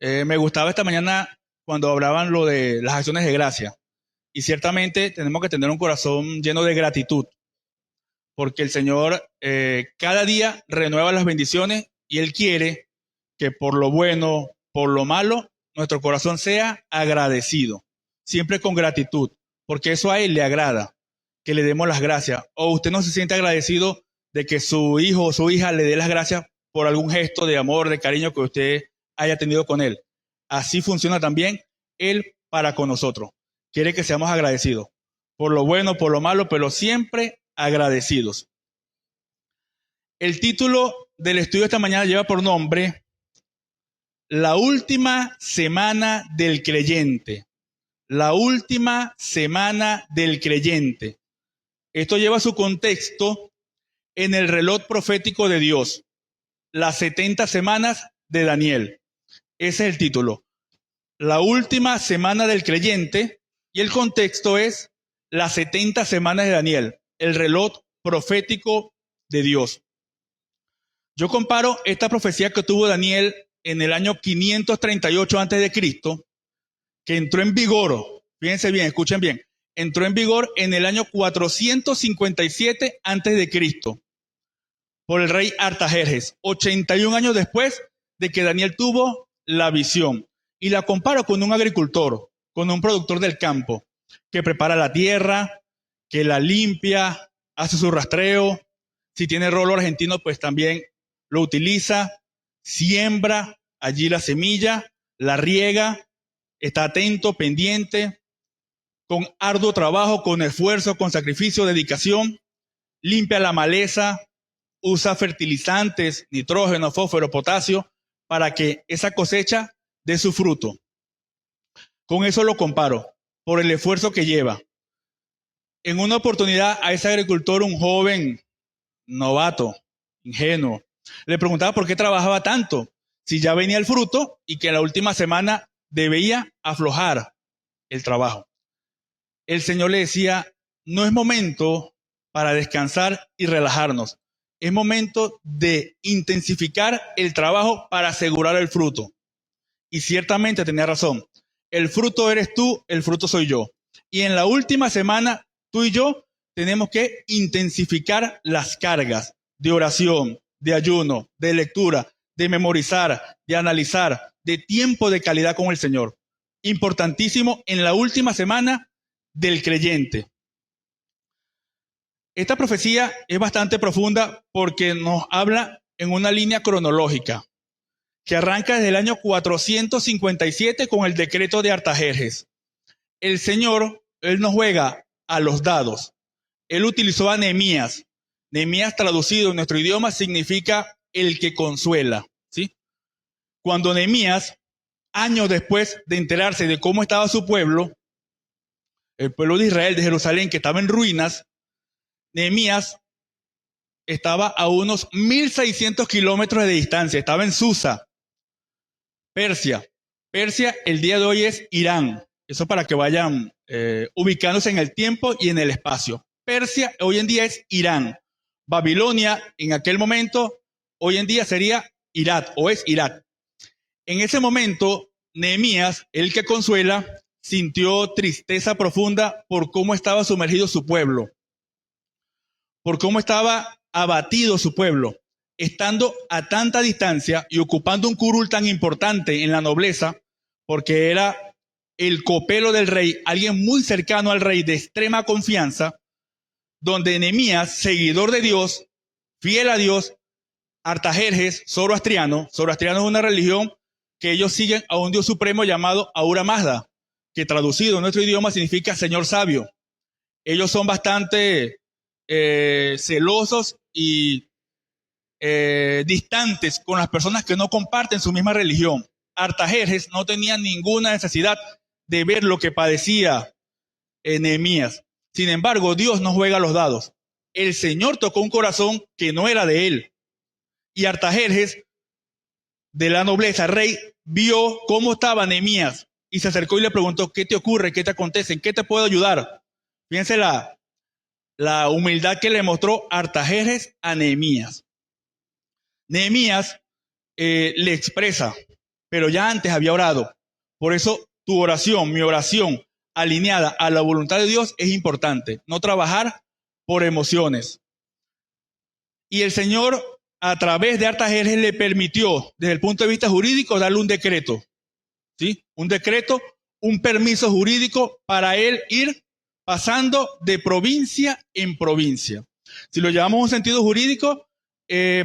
Me gustaba esta mañana cuando hablaban lo de las acciones de gracia. Y ciertamente tenemos que tener un corazón lleno de gratitud, porque el Señor cada día renueva las bendiciones y Él quiere que por lo bueno, por lo malo, nuestro corazón sea agradecido, siempre con gratitud, porque eso a Él le agrada, que le demos las gracias. O usted no se siente agradecido de que su hijo o su hija le dé las gracias por algún gesto de amor, de cariño que usted haya tenido con Él. Así funciona también Él para con nosotros. Quiere que seamos agradecidos, por lo bueno, por lo malo, pero siempre agradecidos. El título del estudio de esta mañana lleva por nombre La última semana del creyente. La última semana del creyente. Esto lleva su contexto en el reloj profético de Dios, las 70 semanas de Daniel. Ese es el título. La última semana del creyente, y el contexto es las 70 semanas de Daniel, el reloj profético de Dios. Yo comparo esta profecía que tuvo Daniel en el año 538 a.C., que entró en vigor, fíjense bien, escuchen bien, entró en vigor en el año 457 a.C., por el rey Artajerjes, 81 años después de que Daniel tuvo la visión. Y la comparo con un agricultor, con un productor del campo, que prepara la tierra, que la limpia, hace su rastreo. Si tiene rolo argentino, pues también lo utiliza, siembra allí la semilla, la riega, está atento, pendiente, con arduo trabajo, con esfuerzo, con sacrificio, dedicación, limpia la maleza, usa fertilizantes, nitrógeno, fósforo, potasio, para que esa cosecha dé su fruto. Con eso lo comparo, por el esfuerzo que lleva. En una oportunidad a ese agricultor, un joven novato, ingenuo, le preguntaba por qué trabajaba tanto, si ya venía el fruto y que en la última semana debía aflojar el trabajo. El Señor le decía, no es momento para descansar y relajarnos. Es momento de intensificar el trabajo para asegurar el fruto. Y ciertamente tenía razón. El fruto eres tú, el fruto soy yo. Y en la última semana, tú y yo tenemos que intensificar las cargas de oración, de ayuno, de lectura, de memorizar, de analizar, de tiempo de calidad con el Señor. Importantísimo en la última semana del creyente. Esta profecía es bastante profunda porque nos habla en una línea cronológica que arranca desde el año 457 con el decreto de Artajerjes. El Señor, Él no juega a los dados. Él utilizó a Nehemías. Nehemías, traducido en nuestro idioma, significa el que consuela, ¿sí? Cuando Nehemías, años después de enterarse de cómo estaba su pueblo, el pueblo de Israel, de Jerusalén, que estaba en ruinas, Nehemías estaba a unos 1.600 kilómetros de distancia, estaba en Susa, Persia. Persia el día de hoy es Irán. Eso para que vayan ubicándose en el tiempo y en el espacio. Persia hoy en día es Irán. Babilonia en aquel momento, hoy en día sería Irak o es Irak. En ese momento, Nehemías, el que consuela, sintió tristeza profunda por cómo estaba sumergido su pueblo, por cómo estaba abatido su pueblo, estando a tanta distancia y ocupando un curul tan importante en la nobleza, porque era el copelo del rey, alguien muy cercano al rey, de extrema confianza, donde Nehemías, seguidor de Dios, fiel a Dios, Artajerjes, zoroastriano es una religión que ellos siguen a un Dios supremo llamado Ahura Mazda, que traducido en nuestro idioma significa Señor sabio. Ellos son bastante celosos y distantes con las personas que no comparten su misma religión. Artajerjes no tenía ninguna necesidad de ver lo que padecía Nehemías. Sin embargo, Dios no juega los dados. El Señor tocó un corazón que no era de él. Y Artajerjes, de la nobleza, rey, vio cómo estaba Nehemías y se acercó y le preguntó, ¿qué te ocurre? ¿Qué te acontece? ¿En qué te puedo ayudar? Fíjense la humildad que le mostró Artajerjes a Nehemías. Nehemías le expresa pero ya antes había orado. Por eso tu oración, mi oración, alineada a la voluntad de Dios es importante. No trabajar por emociones. Y el Señor, a través de Artajerjes, le permitió, desde el punto de vista jurídico, darle un decreto. ¿Sí? Un decreto, un permiso jurídico para él ir pasando de provincia en provincia. Si lo llevamos a un sentido jurídico,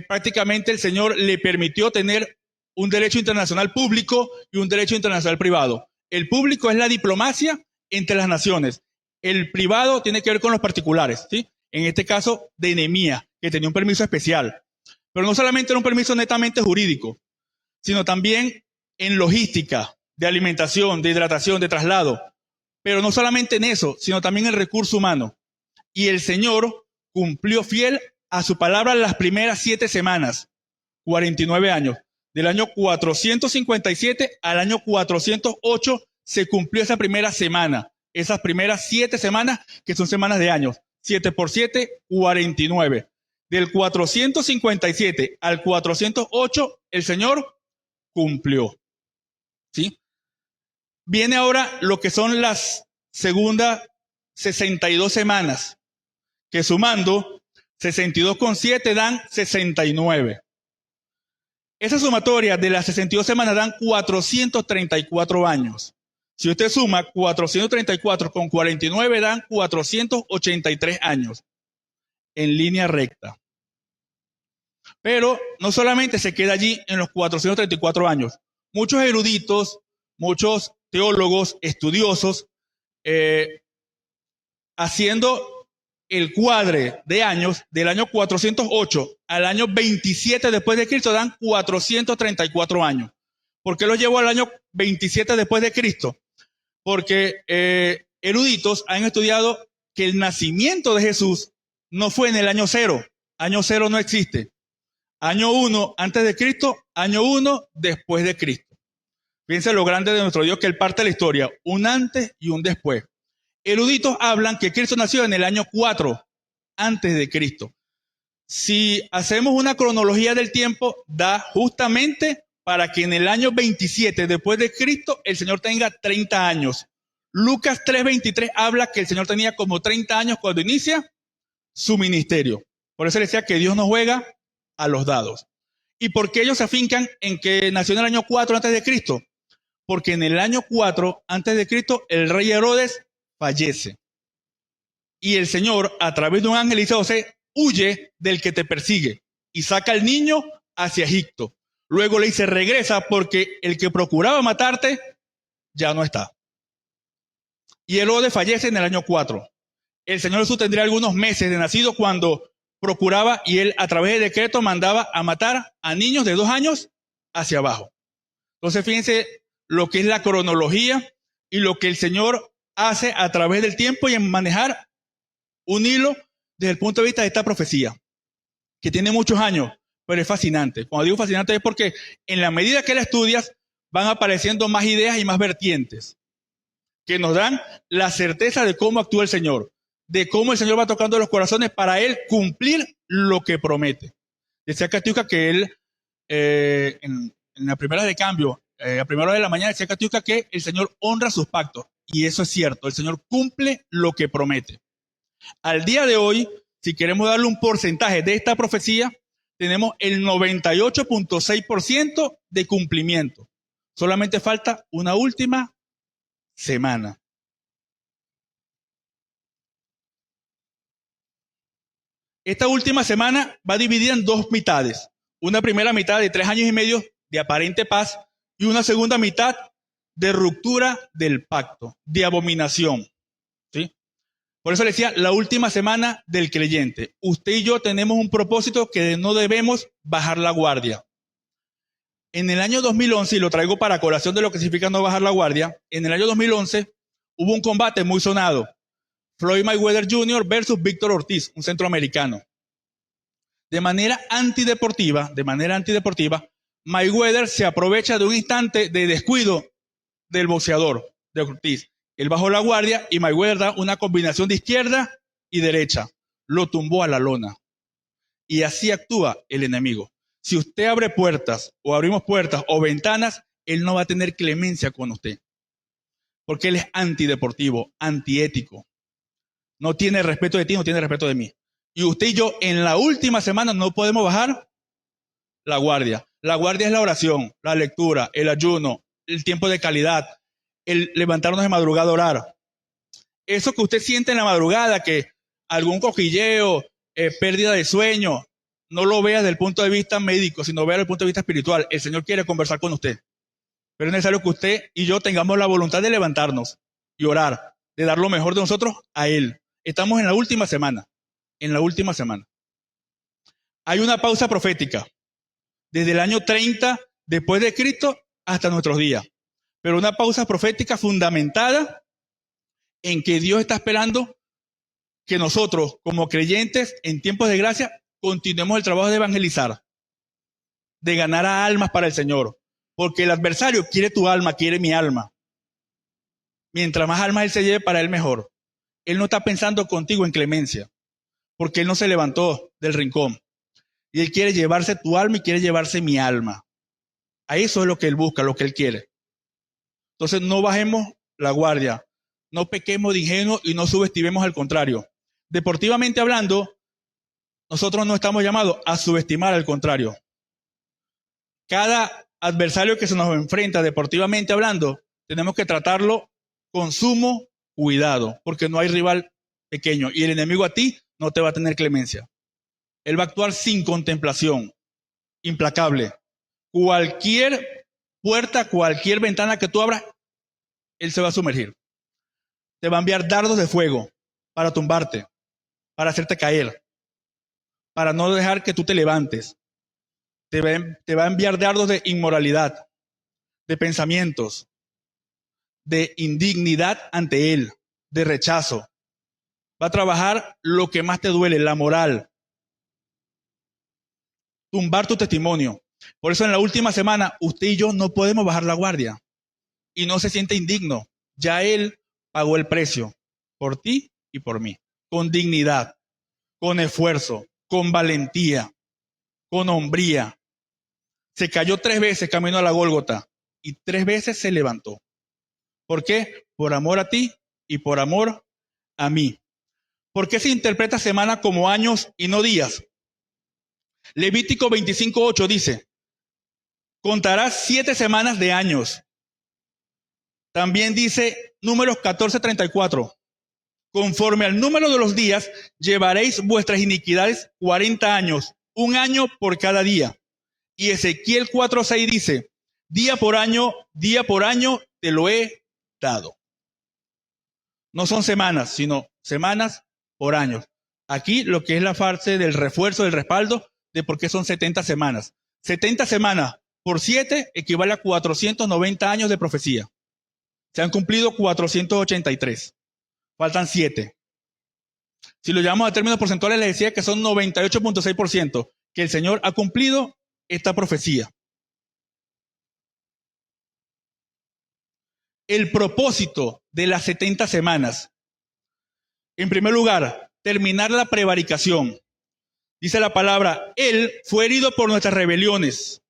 prácticamente el Señor le permitió tener un derecho internacional público y un derecho internacional privado. El público es la diplomacia entre las naciones. El privado tiene que ver con los particulares, ¿sí? En este caso, de Nehemías, que tenía un permiso especial. Pero no solamente era un permiso netamente jurídico, sino también en logística, de alimentación, de hidratación, de traslado. Pero no solamente en eso, sino también en el recurso humano. Y el Señor cumplió fiel a su palabra las primeras 7 semanas, 49 años. Del año 457 al año 408 se cumplió esa primera semana. Esas primeras 7 semanas, que son semanas de años. 7 por 7, 49. Del 457 al 408, el Señor cumplió. ¿Sí? Viene ahora lo que son las segundas 62 semanas, que sumando 62,7 dan 69. Esa sumatoria de las 62 semanas dan 434 años. Si usted suma 434 con 49 dan 483 años en línea recta. Pero no solamente se queda allí en los 434 años. Muchos eruditos, muchos teólogos, estudiosos, haciendo el cuadre de años, del año 408 al año 27 después de Cristo, dan 434 años. ¿Por qué los llevo al año 27 después de Cristo? Porque eruditos han estudiado que el nacimiento de Jesús no fue en el año 0. Año 0 no existe. Año 1 antes de Cristo, año 1 después de Cristo. Fíjense lo grande de nuestro Dios, que Él parte de la historia, un antes y un después. Eruditos hablan que Cristo nació en el año 4 antes de Cristo. Si hacemos una cronología del tiempo, da justamente para que en el año 27 después de Cristo el Señor tenga 30 años. Lucas 3:23 habla que el Señor tenía como 30 años cuando inicia su ministerio. Por eso le decía que Dios no juega a los dados. ¿Y por qué ellos se afincan en que nació en el año 4 antes de Cristo? Porque en el año 4 antes de Cristo el rey Herodes fallece. Y el Señor, a través de un ángel, dice a José: huye del que te persigue, y saca al niño hacia Egipto. Luego le dice: regresa, porque el que procuraba matarte ya no está. Y Herodes fallece en el año 4. El Señor Jesús tendría algunos meses de nacido cuando procuraba, y él a través de decreto mandaba a matar a niños de 2 años hacia abajo. Entonces fíjense lo que es la cronología y lo que el Señor hace a través del tiempo y en manejar un hilo desde el punto de vista de esta profecía, que tiene muchos años, pero es fascinante. Cuando digo fascinante es porque en la medida que la estudias van apareciendo más ideas y más vertientes que nos dan la certeza de cómo actúa el Señor, de cómo el Señor va tocando los corazones para Él cumplir lo que promete. Decía Katiuska que él, en la primera de cambio, a primera hora de la mañana, decía Katiuska que el Señor honra sus pactos. Y eso es cierto, el Señor cumple lo que promete. Al día de hoy, si queremos darle un porcentaje de esta profecía, tenemos el 98.6% de cumplimiento. Solamente falta una última semana. Esta última semana va dividida en 2 mitades. Una primera mitad de 3 años y medio de aparente paz y una segunda mitad de ruptura del pacto, de abominación. ¿Sí? Por eso le decía, la última semana del creyente. Usted y yo tenemos un propósito que no debemos bajar la guardia. En el año 2011, y lo traigo para colación de lo que significa no bajar la guardia, en el año 2011 hubo un combate muy sonado. Floyd Mayweather Jr. versus Víctor Ortiz, un centroamericano. De manera antideportiva, Mayweather se aprovecha de un instante de descuido del boxeador, de Ortiz. Él bajó la guardia y Mayweather da una combinación de izquierda y derecha. Lo tumbó a la lona. Y así actúa el enemigo. Si usted abre puertas o abrimos puertas o ventanas, Él no va a tener clemencia con usted. Porque Él es antideportivo, antiético. No tiene respeto de ti, no tiene respeto de mí. Y usted y yo en la última semana no podemos bajar la guardia. La guardia es la oración, la lectura, el ayuno, el tiempo de calidad, el levantarnos de madrugada a orar. Eso que usted siente en la madrugada, que algún cosquilleo, pérdida de sueño, no lo vea desde el punto de vista médico, sino vea desde el punto de vista espiritual. El Señor quiere conversar con usted. Pero es necesario que usted y yo tengamos la voluntad de levantarnos y orar, de dar lo mejor de nosotros a Él. Estamos en la última semana. En la última semana. Hay una pausa profética. Desde el año 30 después de Cristo hasta nuestros días. Pero una pausa profética fundamentada en que Dios está esperando que nosotros, como creyentes en tiempos de gracia, continuemos el trabajo de evangelizar, de ganar a almas para el Señor. Porque el adversario quiere tu alma, quiere mi alma. Mientras más almas Él se lleve, para Él mejor. Él no está pensando contigo en clemencia, porque Él no se levantó del rincón. Y Él quiere llevarse tu alma y quiere llevarse mi alma. A eso es lo que Él busca, lo que Él quiere. Entonces no bajemos la guardia, no pequemos de ingenuos y no subestimemos al contrario. Deportivamente hablando, nosotros no estamos llamados a subestimar al contrario. Cada adversario que se nos enfrenta deportivamente hablando, tenemos que tratarlo con sumo cuidado, porque no hay rival pequeño y el enemigo a ti no te va a tener clemencia. Él va a actuar sin contemplación, implacable. Cualquier puerta, cualquier ventana que tú abras, Él se va a sumergir. Te va a enviar dardos de fuego para tumbarte, para hacerte caer, para no dejar que tú te levantes. Te va a enviar dardos de inmoralidad, de pensamientos, de indignidad ante Él, de rechazo. Va a trabajar lo que más te duele, la moral. Tumbar tu testimonio. Por eso en la última semana, usted y yo no podemos bajar la guardia. Y no se siente indigno. Ya Él pagó el precio por ti y por mí. Con dignidad, con esfuerzo, con valentía, con hombría. Se cayó 3 veces camino a la Gólgota y 3 veces se levantó. ¿Por qué? Por amor a ti y por amor a mí. ¿Por qué se interpreta semana como años y no días? Levítico 25:8 dice, contarás 7 semanas de años. También dice Números 14:34, conforme al número de los días, llevaréis vuestras iniquidades 40 años, 1 año por cada día. Y Ezequiel 4:6 dice, día por año te lo he dado. No son semanas, sino semanas por años. Aquí lo que es la fase del refuerzo, del respaldo, de por qué son 70 semanas. 70 semanas por 7 equivale a 490 años de profecía. Se han cumplido 483. Faltan 7. Si lo llevamos a términos porcentuales, les decía que son 98.6% que el Señor ha cumplido esta profecía. El propósito de las 70 semanas. En primer lugar, terminar la prevaricación. Dice la palabra, Él fue herido por nuestras rebeliones.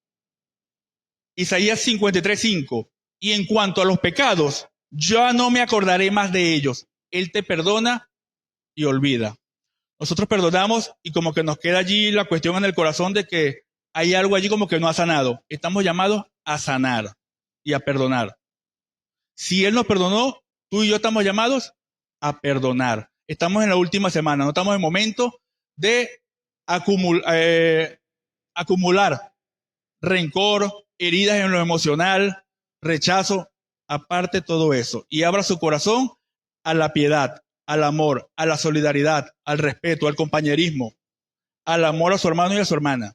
Isaías 53:5. Y en cuanto a los pecados, yo no me acordaré más de ellos. Él te perdona y olvida. Nosotros perdonamos y como que nos queda allí la cuestión en el corazón de que hay algo allí como que no ha sanado. Estamos llamados a sanar y a perdonar. Si Él nos perdonó, tú y yo estamos llamados a perdonar. Estamos en la última semana, no estamos en momento de acumular rencor, heridas en lo emocional, rechazo, aparte todo eso. Y abra su corazón a la piedad, al amor, a la solidaridad, al respeto, al compañerismo, al amor a su hermano y a su hermana.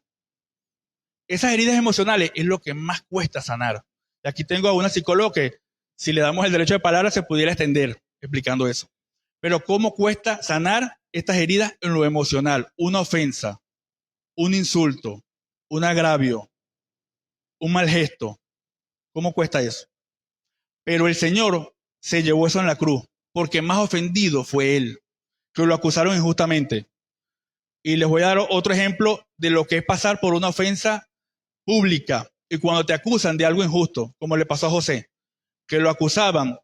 Esas heridas emocionales es lo que más cuesta sanar. Y aquí tengo a una psicóloga que, si le damos el derecho de palabra, se pudiera extender explicando eso. Pero ¿cómo cuesta sanar estas heridas en lo emocional? Una ofensa, un insulto, un agravio, un mal gesto. ¿Cómo cuesta eso? Pero el Señor se llevó eso en la cruz, porque más ofendido fue Él, que lo acusaron injustamente. Y les voy a dar otro ejemplo de lo que es pasar por una ofensa pública. Y cuando te acusan de algo injusto, como le pasó a José, que lo acusaban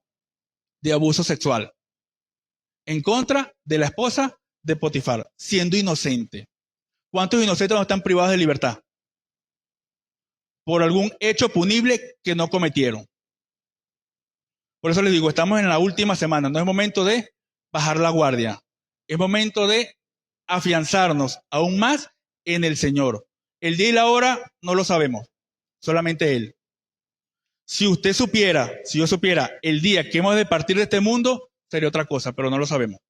de abuso sexual en contra de la esposa de Potifar, siendo inocente. ¿Cuántos inocentes no están privados de libertad? Por algún hecho punible que no cometieron. Por eso les digo, estamos en la última semana, no es momento de bajar la guardia, es momento de afianzarnos aún más en el Señor. El día y la hora no lo sabemos, solamente Él. Si usted supiera, si yo supiera el día que hemos de partir de este mundo, sería otra cosa, pero no lo sabemos.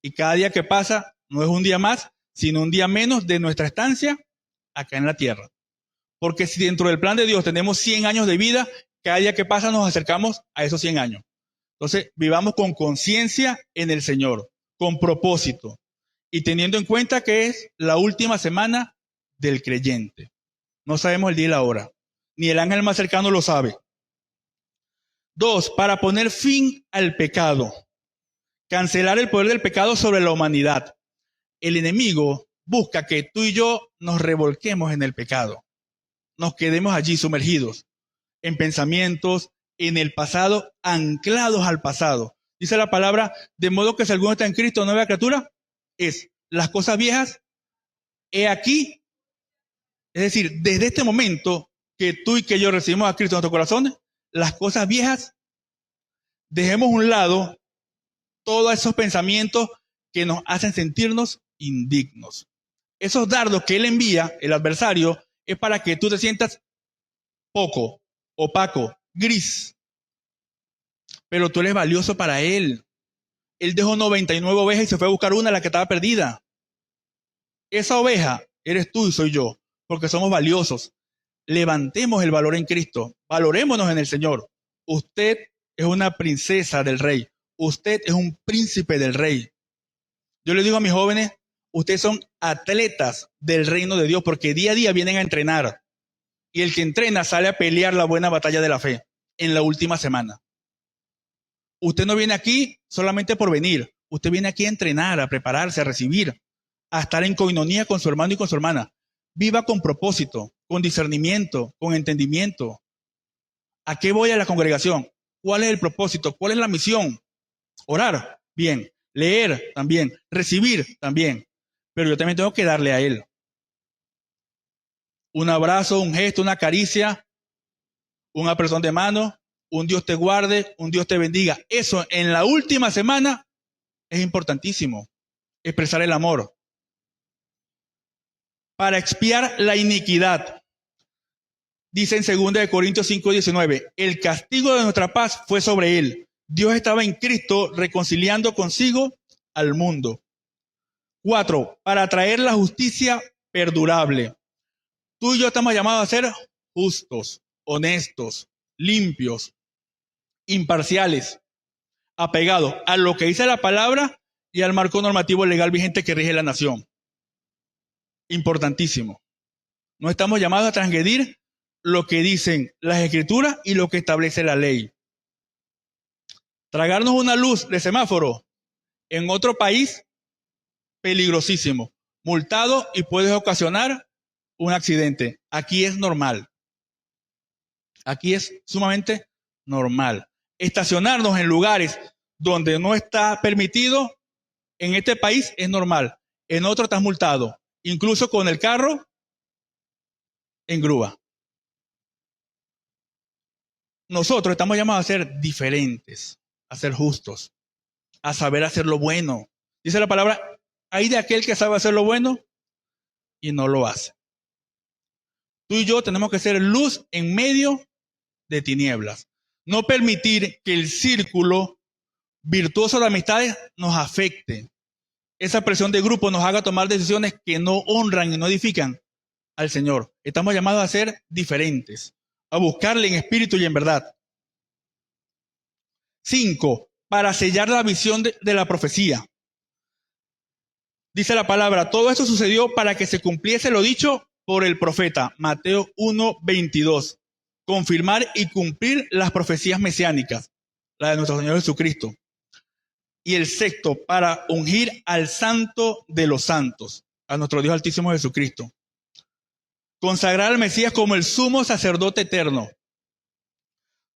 Y cada día que pasa no es un día más, sino un día menos de nuestra estancia acá en la tierra. Porque si dentro del plan de Dios tenemos 100 años de vida, cada día que pasa nos acercamos a esos 100 años. Entonces, vivamos con conciencia en el Señor, con propósito, y teniendo en cuenta que es la última semana del creyente. No sabemos el día y la hora, ni el ángel más cercano lo sabe. 2, para poner fin al pecado, cancelar el poder del pecado sobre la humanidad. El enemigo busca que tú y yo nos revolquemos en el pecado, nos quedemos allí sumergidos en pensamientos, en el pasado, anclados al pasado. Dice la palabra, de modo que si alguno está en Cristo, nueva criatura, es las cosas viejas, he aquí. Es decir, desde este momento que tú y que yo recibimos a Cristo en nuestros corazones, las cosas viejas, dejemos a un lado todos esos pensamientos que nos hacen sentirnos indignos. Esos dardos que Él envía, el adversario, es para que tú te sientas poco, opaco, gris. Pero tú eres valioso para Él. Él dejó 99 ovejas y se fue a buscar una, la que estaba perdida. Esa oveja eres tú y soy yo, porque somos valiosos. Levantemos el valor en Cristo. Valorémonos en el Señor. Usted es una princesa del Rey. Usted es un príncipe del Rey. Yo les digo a mis jóvenes, ustedes son atletas del reino de Dios, porque día a día vienen a entrenar. Y el que entrena sale a pelear la buena batalla de la fe en la última semana. Usted no viene aquí solamente por venir. Usted viene aquí a entrenar, a prepararse, a recibir, a estar en coinonía con su hermano y con su hermana. Viva con propósito, con discernimiento, con entendimiento. ¿A qué voy a la congregación? ¿Cuál es el propósito? ¿Cuál es la misión? Orar, bien. Leer, también. Recibir, también. Pero yo también tengo que darle a Él un abrazo, un gesto, una caricia, un apretón de mano, un Dios te guarde, un Dios te bendiga. Eso en la última semana es importantísimo. Expresar el amor. Para expiar la iniquidad. Dice en 2 Corintios 5:19, el castigo de nuestra paz fue sobre Él. Dios estaba en Cristo reconciliando consigo al mundo. 4, para traer la justicia perdurable. Tú y yo estamos llamados a ser justos, honestos, limpios, imparciales, apegados a lo que dice la palabra y al marco normativo legal vigente que rige la nación. Importantísimo. No estamos llamados a transgredir lo que dicen las escrituras y lo que establece la ley. Tragarnos una luz de semáforo en otro país, peligrosísimo. Multado y puedes ocasionar un accidente. Aquí es normal. Aquí es sumamente normal. Estacionarnos en lugares donde no está permitido, en este país es normal. En otro estás multado. Incluso con el carro en grúa. Nosotros estamos llamados a ser diferentes, a ser justos, a saber hacer lo bueno. Dice la palabra, hay de aquel que sabe hacer lo bueno y no lo hace. Tú y yo tenemos que ser luz en medio de tinieblas. No permitir que el círculo virtuoso de amistades nos afecte. Esa presión de grupo nos haga tomar decisiones que no honran y no edifican al Señor. Estamos llamados a ser diferentes, a buscarle en espíritu y en verdad. 5, para sellar la visión de la profecía. Dice la palabra, todo esto sucedió para que se cumpliese lo dicho por el profeta, Mateo 1:22. Confirmar y cumplir las profecías mesiánicas, la de nuestro Señor Jesucristo. Y el 6, para ungir al santo de los santos, a nuestro Dios Altísimo Jesucristo. consagrar al Mesías como el sumo sacerdote eterno.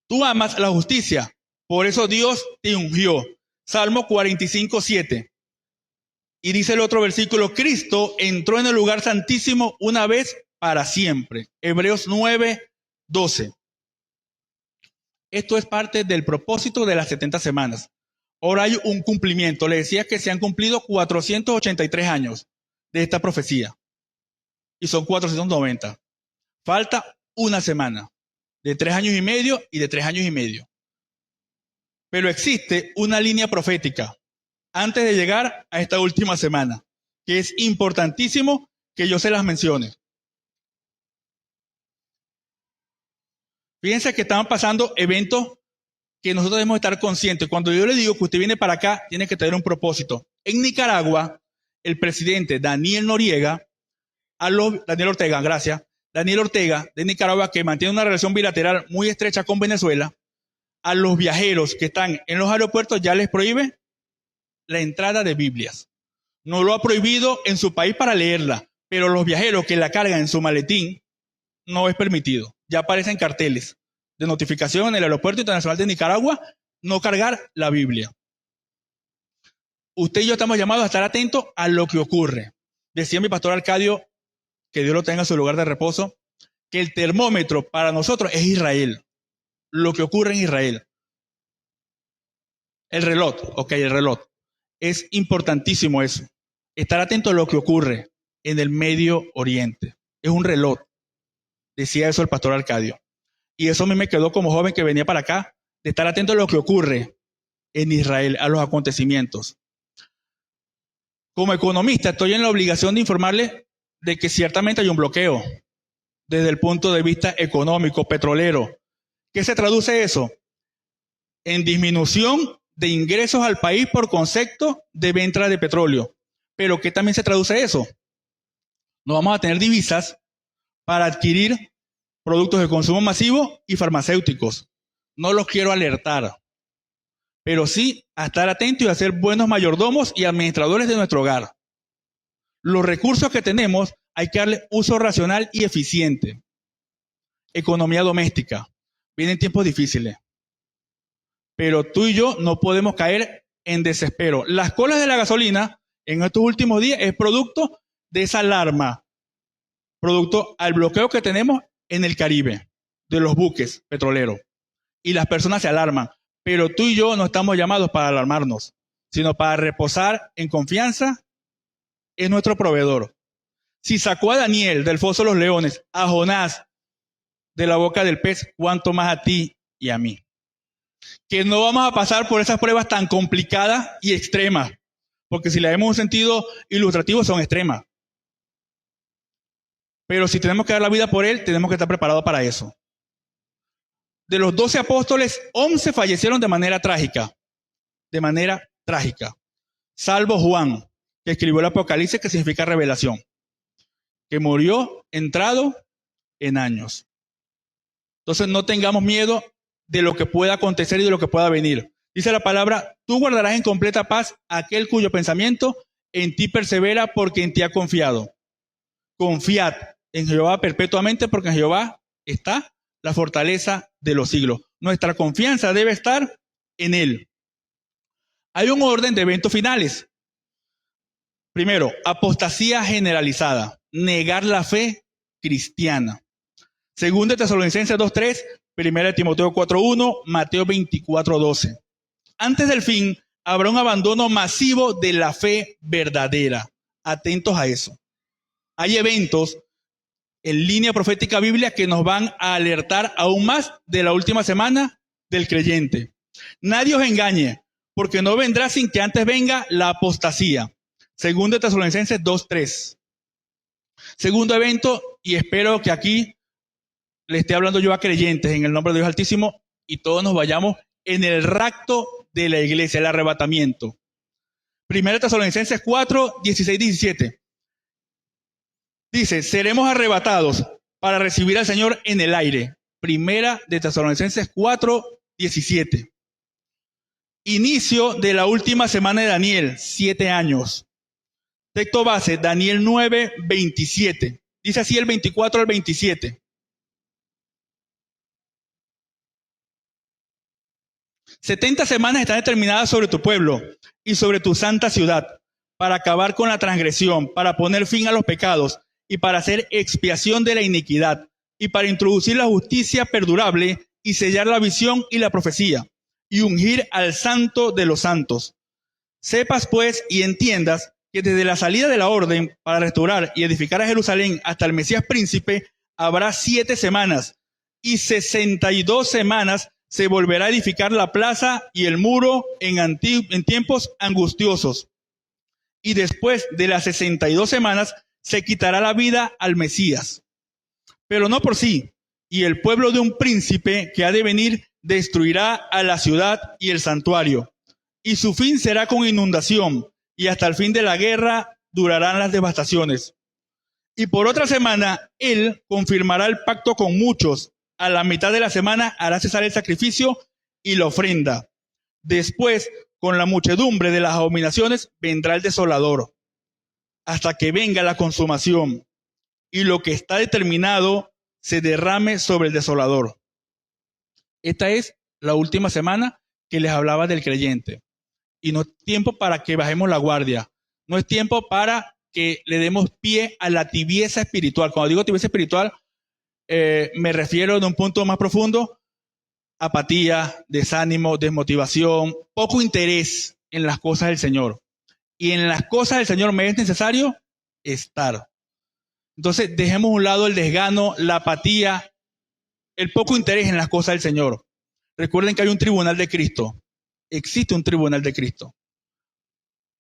Tú amas la justicia, por eso Dios te ungió. Salmo 45:7. Y dice el otro versículo, Cristo entró en el lugar santísimo una vez para siempre. Hebreos 9:12. Esto es parte del propósito de las 70 semanas. Ahora hay un cumplimiento. Le decía que se han cumplido 483 años de esta profecía. Y son 490. Falta una semana. De 3 años y medio y de 3 años y medio. Pero existe una línea profética antes de llegar a esta última semana, que es importantísimo que yo se las mencione. Fíjense que estaban pasando eventos que nosotros debemos estar conscientes. Cuando yo le digo que usted viene para acá, tiene que tener un propósito. En Nicaragua, el presidente Daniel Ortega, Daniel Ortega de Nicaragua, que mantiene una relación bilateral muy estrecha con Venezuela, a los viajeros que están en los aeropuertos ya les prohíbe la entrada de Biblias. No lo ha prohibido en su país para leerla, pero los viajeros que la cargan en su maletín no es permitido. Ya aparecen carteles de notificación en el Aeropuerto Internacional de Nicaragua, no cargar la Biblia. Usted y yo estamos llamados a estar atentos a lo que ocurre. Decía mi pastor Arcadio, que Dios lo tenga en su lugar de reposo, que el termómetro para nosotros es Israel. Lo que ocurre en Israel. El reloj. Es importantísimo eso. Estar atento a lo que ocurre en el Medio Oriente. Es un reloj. Decía eso el pastor Arcadio. Y eso a mí me quedó como joven que venía para acá, de estar atento a lo que ocurre en Israel, a los acontecimientos. Como economista, estoy en la obligación de informarle de que ciertamente hay un bloqueo desde el punto de vista económico, petrolero. ¿Qué se traduce eso? En disminución de ingresos al país por concepto de venta de petróleo. ¿Pero qué también se traduce eso? No vamos a tener divisas para adquirir productos de consumo masivo y farmacéuticos. No los quiero alertar, pero sí a estar atentos y a ser buenos mayordomos y administradores de nuestro hogar. Los recursos que tenemos hay que darle uso racional y eficiente. Economía doméstica. Vienen tiempos difíciles, pero tú y yo no podemos caer en desespero. Las colas de la gasolina en estos últimos días es producto de esa alarma, producto al bloqueo que tenemos en el Caribe, de los buques petroleros. Y las personas se alarman. Pero tú y yo no estamos llamados para alarmarnos, sino para reposar en confianza en nuestro proveedor. Si sacó a Daniel del foso de los leones, a Jonás de la boca del pez, cuánto más a ti y a mí. Que no vamos a pasar por esas pruebas tan complicadas y extremas, porque si le damos un sentido ilustrativo son extremas. Pero si tenemos que dar la vida por él, tenemos que estar preparados para eso. De los 12 apóstoles, 11 fallecieron de manera trágica. De manera trágica. Salvo Juan, que escribió el Apocalipsis, que significa revelación. Que murió entrado en años. Entonces no tengamos miedo de lo que pueda acontecer y de lo que pueda venir. Dice la palabra, tú guardarás en completa paz aquel cuyo pensamiento en ti persevera porque en ti ha confiado. Confiad en Jehová perpetuamente porque en Jehová está la fortaleza de los siglos. Nuestra confianza debe estar en Él. Hay un orden de eventos finales. Primero, apostasía generalizada, negar la fe cristiana. Segundo, Tesalonicenses 2:3, Primera de Timoteo 4:1, Mateo 24:12. Antes del fin, habrá un abandono masivo de la fe verdadera. Atentos a eso. Hay eventos en línea profética bíblica que nos van a alertar aún más de la última semana del creyente. Nadie os engañe, porque no vendrá sin que antes venga la apostasía. Segundo Tesalonicenses 2:3. Segundo evento, y espero que aquí le esté hablando yo a creyentes en el nombre de Dios Altísimo y todos nos vayamos en el rapto de la iglesia, el arrebatamiento. Primera Tesalonicenses 4:16-17. Dice, seremos arrebatados para recibir al Señor en el aire. Primera de Tesalonicenses 4:17. Inicio de la última semana de Daniel, 7 años. Texto base, Daniel 9:27. Dice así el 24 al 27. 70 semanas están determinadas sobre tu pueblo y sobre tu santa ciudad, para acabar con la transgresión, para poner fin a los pecados y para hacer expiación de la iniquidad, y para introducir la justicia perdurable y sellar la visión y la profecía, y ungir al santo de los santos. Sepas pues y entiendas que desde la salida de la orden para restaurar y edificar a Jerusalén hasta el Mesías príncipe habrá 7 semanas, y 62 semanas se volverá a edificar la plaza y el muro en tiempos angustiosos. Y después de las 62 semanas se quitará la vida al Mesías, pero no por sí. Y el pueblo de un príncipe que ha de venir destruirá a la ciudad y el santuario. Y su fin será con inundación, y hasta el fin de la guerra durarán las devastaciones. Y por otra semana, él confirmará el pacto con muchos. A la mitad de la semana hará cesar el sacrificio y la ofrenda. Después, con la muchedumbre de las abominaciones, vendrá el desolador, hasta que venga la consumación, y lo que está determinado se derrame sobre el desolador. Esta es la última semana que les hablaba del creyente. Y no es tiempo para que bajemos la guardia. No es tiempo para que le demos pie a la tibieza espiritual. Cuando digo tibieza espiritual, me refiero de un punto más profundo: apatía, desánimo, desmotivación, poco interés en las cosas del Señor. Y en las cosas del Señor me es necesario estar. Entonces, dejemos a un lado el desgano, la apatía, el poco interés en las cosas del Señor. Recuerden que hay un tribunal de Cristo. Existe un tribunal de Cristo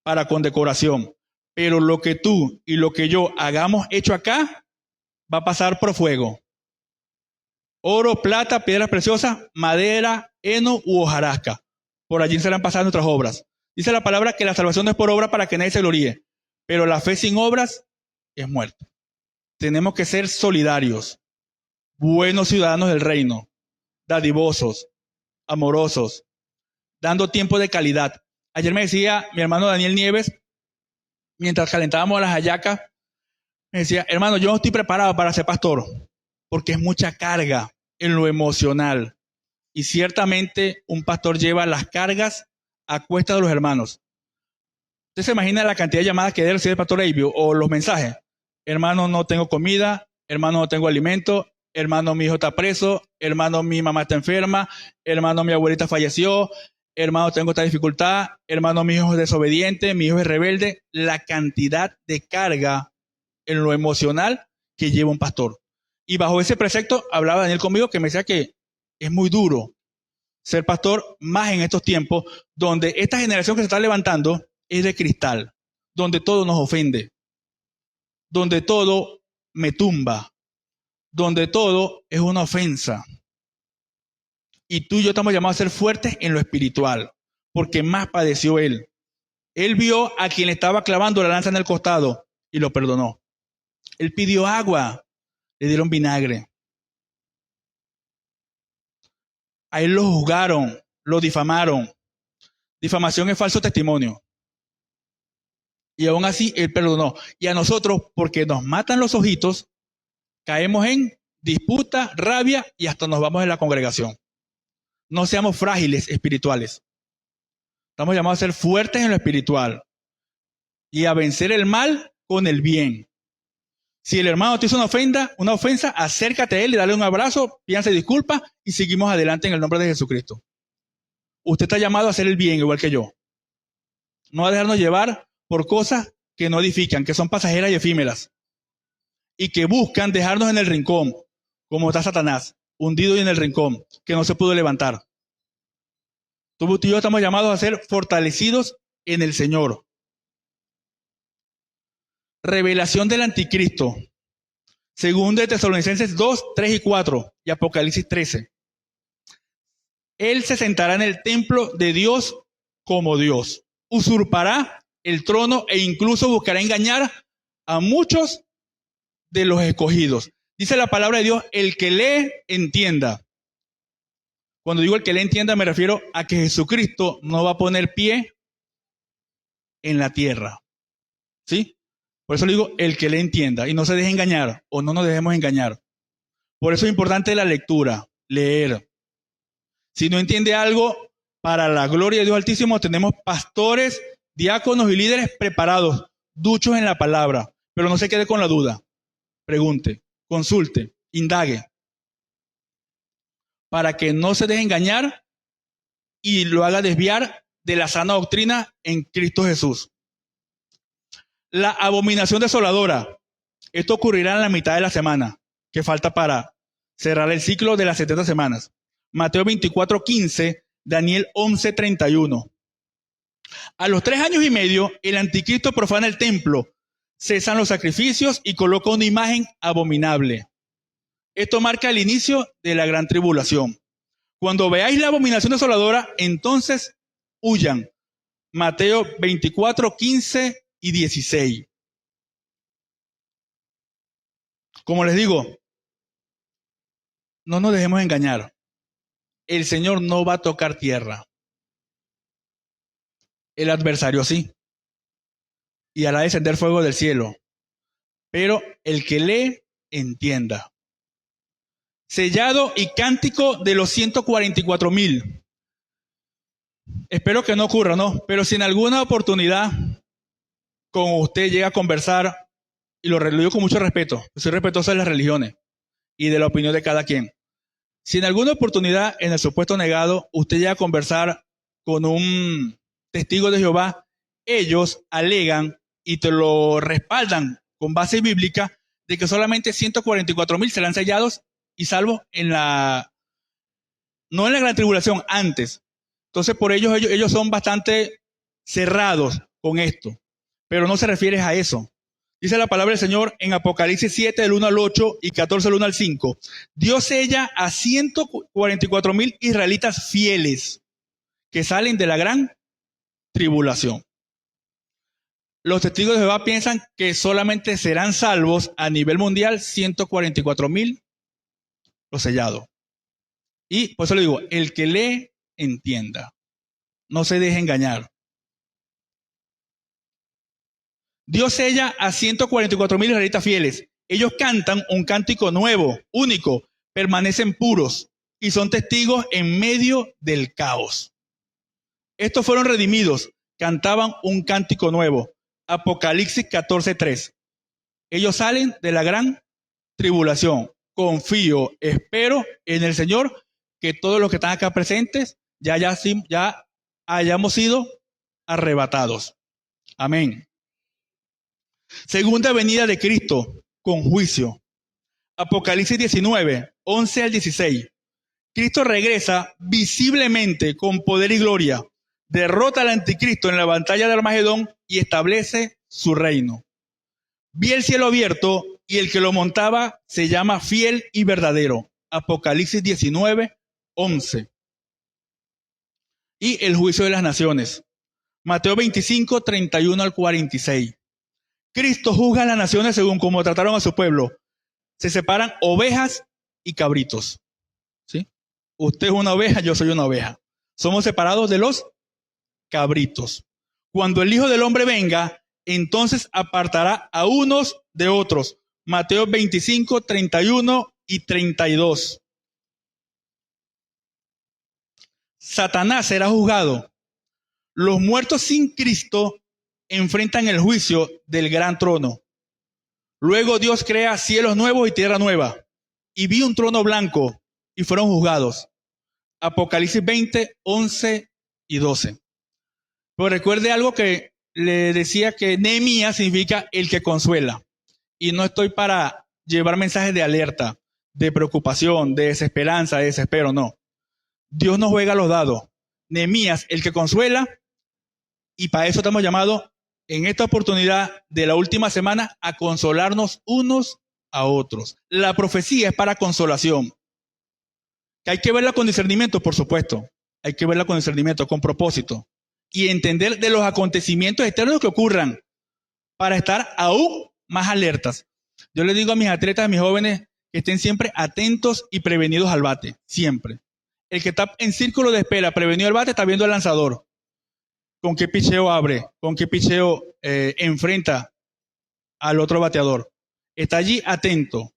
para condecoración. Pero lo que tú y lo que yo hagamos hecho acá va a pasar por fuego. Oro, plata, piedras preciosas, madera, heno u hojarasca. Por allí serán pasadas nuestras obras. Dice la palabra que la salvación no es por obra para que nadie se gloríe, pero la fe sin obras es muerta. Tenemos que ser solidarios, buenos ciudadanos del reino, dadivosos, amorosos, dando tiempo de calidad. Ayer me decía mi hermano Daniel Nieves, mientras calentábamos las hallacas, me decía: hermano, yo no estoy preparado para ser pastor, porque es mucha carga en lo emocional. Y ciertamente un pastor lleva las cargas a cuesta de los hermanos. ¿Usted se imagina la cantidad de llamadas que debe recibir el pastor Eibio o los mensajes? Hermano, no tengo comida. Hermano, no tengo alimento. Hermano, mi hijo está preso. Hermano, mi mamá está enferma. Hermano, mi abuelita falleció. Hermano, tengo esta dificultad. Hermano, mi hijo es desobediente. Mi hijo es rebelde. La cantidad de carga en lo emocional que lleva un pastor. Y bajo ese precepto hablaba Daniel conmigo, que me decía que es muy duro ser pastor, más en estos tiempos donde esta generación que se está levantando es de cristal, donde todo nos ofende, donde todo me tumba, donde todo es una ofensa. Y tú y yo estamos llamados a ser fuertes en lo espiritual, porque más padeció él. Él vio a quien le estaba clavando la lanza en el costado y lo perdonó. Él pidió agua, le dieron vinagre. A él lo juzgaron, lo difamaron. Difamación es falso testimonio. Y aún así él perdonó. Y a nosotros, porque nos matan los ojitos, caemos en disputa, rabia y hasta nos vamos de la congregación. No seamos frágiles espirituales. Estamos llamados a ser fuertes en lo espiritual y a vencer el mal con el bien. Si el hermano te hizo una ofensa, acércate a él y dale un abrazo, pídanse disculpas y seguimos adelante en el nombre de Jesucristo. Usted está llamado a hacer el bien igual que yo. No a dejarnos llevar por cosas que no edifican, que son pasajeras y efímeras. Y que buscan dejarnos en el rincón, como está Satanás, hundido en el rincón, que no se pudo levantar. Tú y yo estamos llamados a ser fortalecidos en el Señor. Revelación del anticristo. Según de Tesalonicenses 2, 3 y 4 y Apocalipsis 13. Él se sentará en el templo de Dios como Dios. Usurpará el trono e incluso buscará engañar a muchos de los escogidos. Dice la palabra de Dios: el que lee, entienda. Cuando digo el que lee, entienda, me refiero a que Jesucristo no va a poner pie en la tierra. ¿Sí? Por eso le digo, el que le entienda y no se deje engañar o no nos dejemos engañar. Por eso es importante la lectura, leer. Si no entiende algo, para la gloria de Dios Altísimo, tenemos pastores, diáconos y líderes preparados, duchos en la palabra. Pero no se quede con la duda. Pregunte, consulte, indague. Para que no se deje engañar y lo haga desviar de la sana doctrina en Cristo Jesús. La abominación desoladora. Esto ocurrirá en la mitad de la semana, que falta para cerrar el ciclo de las 70 semanas. Mateo 24:15, Daniel 11:31. A los 3 años y medio, el anticristo profana el templo, cesan los sacrificios y coloca una imagen abominable. Esto marca el inicio de la gran tribulación. Cuando veáis la abominación desoladora, entonces huyan. Mateo 24:15 y 16. Como les digo, no nos dejemos engañar. El Señor no va a tocar tierra. El adversario sí. Y hará descender fuego del cielo. Pero el que lee, entienda. Sellado y cántico de los 144,000. Espero que no ocurra, ¿no? Pero si en alguna oportunidad con usted llega a conversar, y lo digo con mucho respeto, soy respetuoso de las religiones y de la opinión de cada quien. Si en alguna oportunidad en el supuesto negado usted llega a conversar con un testigo de Jehová, ellos alegan y te lo respaldan con base bíblica de que solamente 144,000 serán sellados y salvos no en la gran tribulación, antes. Entonces por ellos son bastante cerrados con esto, pero no se refiere a eso. Dice la palabra del Señor en Apocalipsis 7, del 1 al 8 y 14, del 1 al 5. Dios sella a 144,000 israelitas fieles que salen de la gran tribulación. Los testigos de Jehová piensan que solamente serán salvos a nivel mundial 144,000 los sellados. Y por eso le digo, el que lee, entienda. No se deje engañar. Dios sella a 144,000 israelitas fieles. Ellos cantan un cántico nuevo, único, permanecen puros y son testigos en medio del caos. Estos fueron redimidos, cantaban un cántico nuevo. Apocalipsis 14:3. Ellos salen de la gran tribulación. Confío, espero en el Señor que todos los que están acá presentes ya hayamos sido arrebatados. Amén. Segunda venida de Cristo con juicio. Apocalipsis 19, 11 al 16. Cristo regresa visiblemente con poder y gloria, derrota al anticristo en la batalla de Armagedón y establece su reino. Vi el cielo abierto y el que lo montaba se llama fiel y verdadero. Apocalipsis 19, 11. Y el juicio de las naciones. Mateo 25, 31 al 46. Cristo juzga a las naciones según cómo trataron a su pueblo. Se separan ovejas y cabritos. ¿Sí? Usted es una oveja, yo soy una oveja. Somos separados de los cabritos. Cuando el Hijo del Hombre venga, entonces apartará a unos de otros. Mateo 25, 31 y 32. Satanás será juzgado. Los muertos sin Cristo enfrentan el juicio del gran trono. Luego Dios crea cielos nuevos y tierra nueva. Y vi un trono blanco y fueron juzgados. Apocalipsis 20, 11 y 12. Pero recuerde algo que le decía, que Nehemías significa el que consuela. Y no estoy para llevar mensajes de alerta, de preocupación, de desesperanza, de desespero, no. Dios nos juega los dados. Nehemías, el que consuela, y para eso estamos llamados en esta oportunidad de la última semana a consolarnos unos a otros. La profecía es para consolación. Que hay que verla con discernimiento, por supuesto. Hay que verla con discernimiento, con propósito. Y entender de los acontecimientos externos que ocurran para estar aún más alertas. Yo le digo a mis atletas, a mis jóvenes, que estén siempre atentos y prevenidos al bate. Siempre. El que está en círculo de espera, prevenido al bate, está viendo al lanzador. Con qué picheo abre, con qué picheo enfrenta al otro bateador. Está allí atento,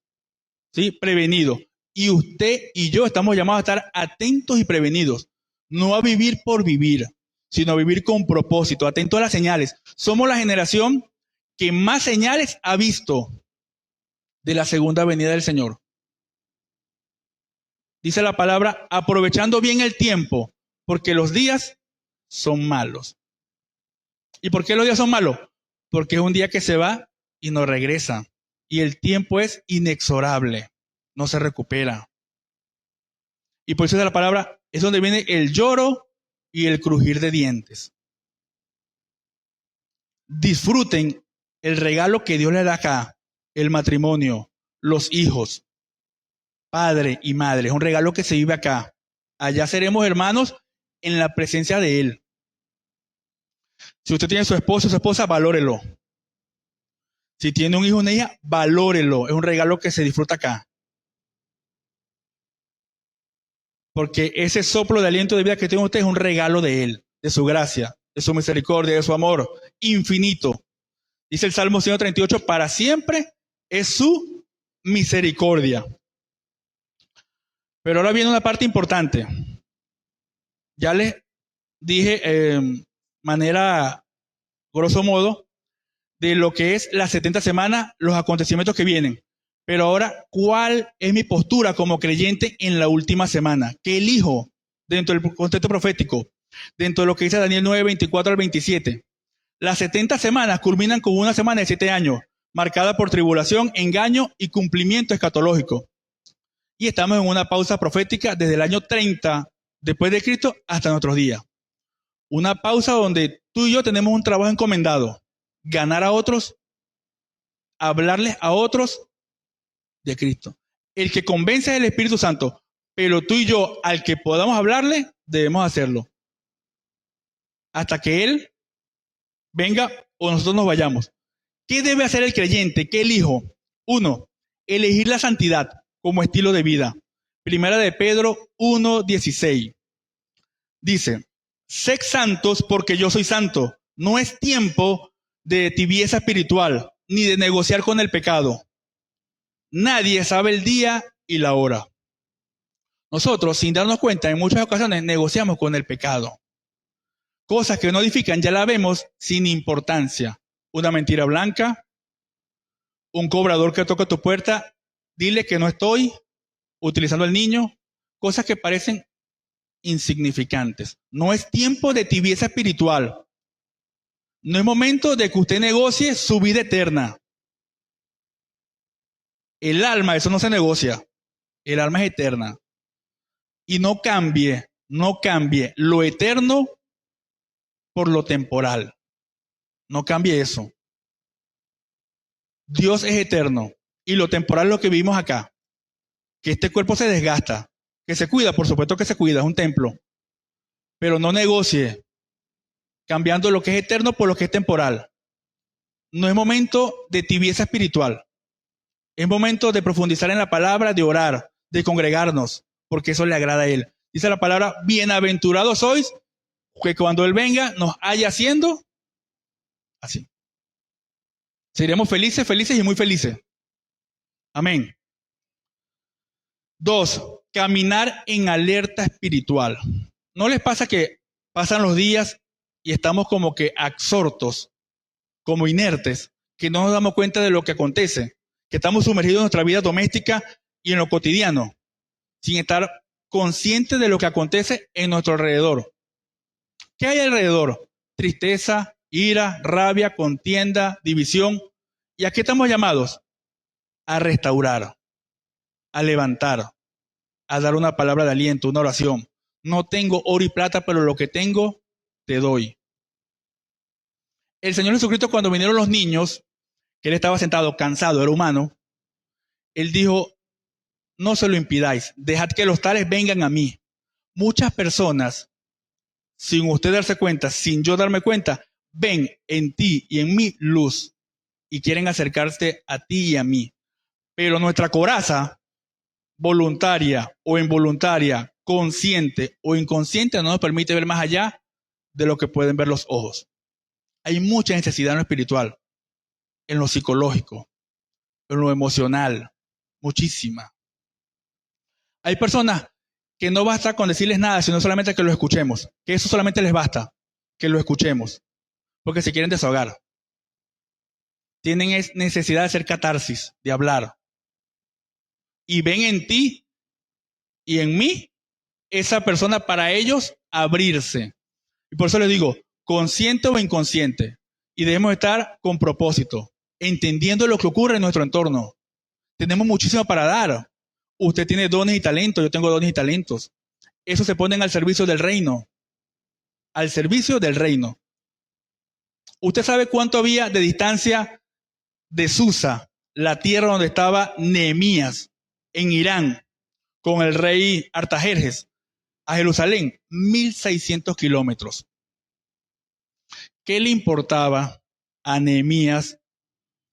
¿sí? Prevenido. Y usted y yo estamos llamados a estar atentos y prevenidos. No a vivir por vivir, sino a vivir con propósito, atento a las señales. Somos la generación que más señales ha visto de la segunda venida del Señor. Dice la palabra, aprovechando bien el tiempo, porque los días son malos. ¿Y por qué los días son malos? Porque es un día que se va y no regresa. Y el tiempo es inexorable, no se recupera. Y por eso la palabra es donde viene el lloro y el crujir de dientes. Disfruten el regalo que Dios les da acá, el matrimonio, los hijos, padre y madre. Es un regalo que se vive acá. Allá seremos hermanos en la presencia de Él. Si usted tiene su esposo o su esposa, valórelo. Si tiene un hijo o una hija, valórelo. Es un regalo que se disfruta acá. Porque ese soplo de aliento de vida que tiene usted es un regalo de Él, de su gracia, de su misericordia, de su amor infinito. Dice el Salmo 138, para siempre es su misericordia. Pero ahora viene una parte importante. Ya les dije manera, grosso modo, de lo que es las 70 semanas, los acontecimientos que vienen. Pero ahora, ¿cuál es mi postura como creyente en la última semana? ¿Qué elijo dentro del contexto profético? Dentro de lo que dice Daniel 9, 24 al 27. Las 70 semanas culminan con una semana de 7 años, marcada por tribulación, engaño y cumplimiento escatológico. Y estamos en una pausa profética desde el año 30 después de Cristo hasta nuestros días. Una pausa donde tú y yo tenemos un trabajo encomendado. Ganar a otros, hablarles a otros de Cristo. El que convence es el Espíritu Santo, pero tú y yo, al que podamos hablarle, debemos hacerlo. Hasta que Él venga o nosotros nos vayamos. ¿Qué debe hacer el creyente? ¿Qué elijo? 1. Elegir la santidad como estilo de vida. Primera de Pedro 1:16. Dice, sed santos porque yo soy santo. No es tiempo de tibieza espiritual, ni de negociar con el pecado. Nadie sabe el día y la hora. Nosotros, sin darnos cuenta, en muchas ocasiones negociamos con el pecado. Cosas que no edifican, ya la vemos sin importancia. Una mentira blanca, un cobrador que toca tu puerta, dile que no estoy, utilizando al niño, cosas que parecen insignificantes. No es tiempo de tibieza espiritual. No es momento de que usted negocie su vida eterna. El alma, eso no se negocia. El alma es eterna. Y no cambie lo eterno por lo temporal. No cambie eso. Dios es eterno y lo temporal es lo que vivimos acá. Que este cuerpo se desgasta, que se cuida, por supuesto que se cuida, es un templo. Pero no negocie cambiando lo que es eterno por lo que es temporal. No es momento de tibieza espiritual. Es momento de profundizar en la palabra, de orar, de congregarnos, porque eso le agrada a Él. Dice la palabra, bienaventurados sois, que cuando Él venga nos haya haciendo así. Seremos felices, felices y muy felices. Amén. 2. Caminar en alerta espiritual. ¿No les pasa que pasan los días y estamos como que absortos, como inertes, que no nos damos cuenta de lo que acontece, que estamos sumergidos en nuestra vida doméstica y en lo cotidiano, sin estar conscientes de lo que acontece en nuestro alrededor? ¿Qué hay alrededor? Tristeza, ira, rabia, contienda, división. ¿Y a qué estamos llamados? A restaurar, a levantar, a dar una palabra de aliento, una oración. No tengo oro y plata, pero lo que tengo, te doy. El Señor Jesucristo, cuando vinieron los niños, que Él estaba sentado, cansado, era humano, Él dijo, no se lo impidáis, dejad que los tales vengan a mí. Muchas personas, sin usted darse cuenta, sin yo darme cuenta, ven en ti y en mí luz y quieren acercarse a ti y a mí. Pero nuestra coraza, voluntaria o involuntaria, consciente o inconsciente, no nos permite ver más allá de lo que pueden ver los ojos. Hay mucha necesidad en lo espiritual. en lo psicológico, en lo emocional, muchísima. Hay personas que no basta con decirles nada, sino solamente que lo escuchemos, que eso solamente les basta, que lo escuchemos, porque se quieren desahogar. Tienen necesidad de hacer catarsis, de hablar. Y ven en ti y en mí esa persona para ellos abrirse. Y por eso les digo, consciente o inconsciente, y debemos estar con propósito, entendiendo lo que ocurre en nuestro entorno. Tenemos muchísimo para dar. Usted tiene dones y talentos, yo tengo dones y talentos. Eso se ponen al servicio del reino. Al servicio del reino. ¿Usted sabe cuánto había de distancia de Susa, la tierra donde estaba Nehemías, en Irán, con el rey Artajerjes, a Jerusalén? 1.600 kilómetros. ¿Qué le importaba a Nehemías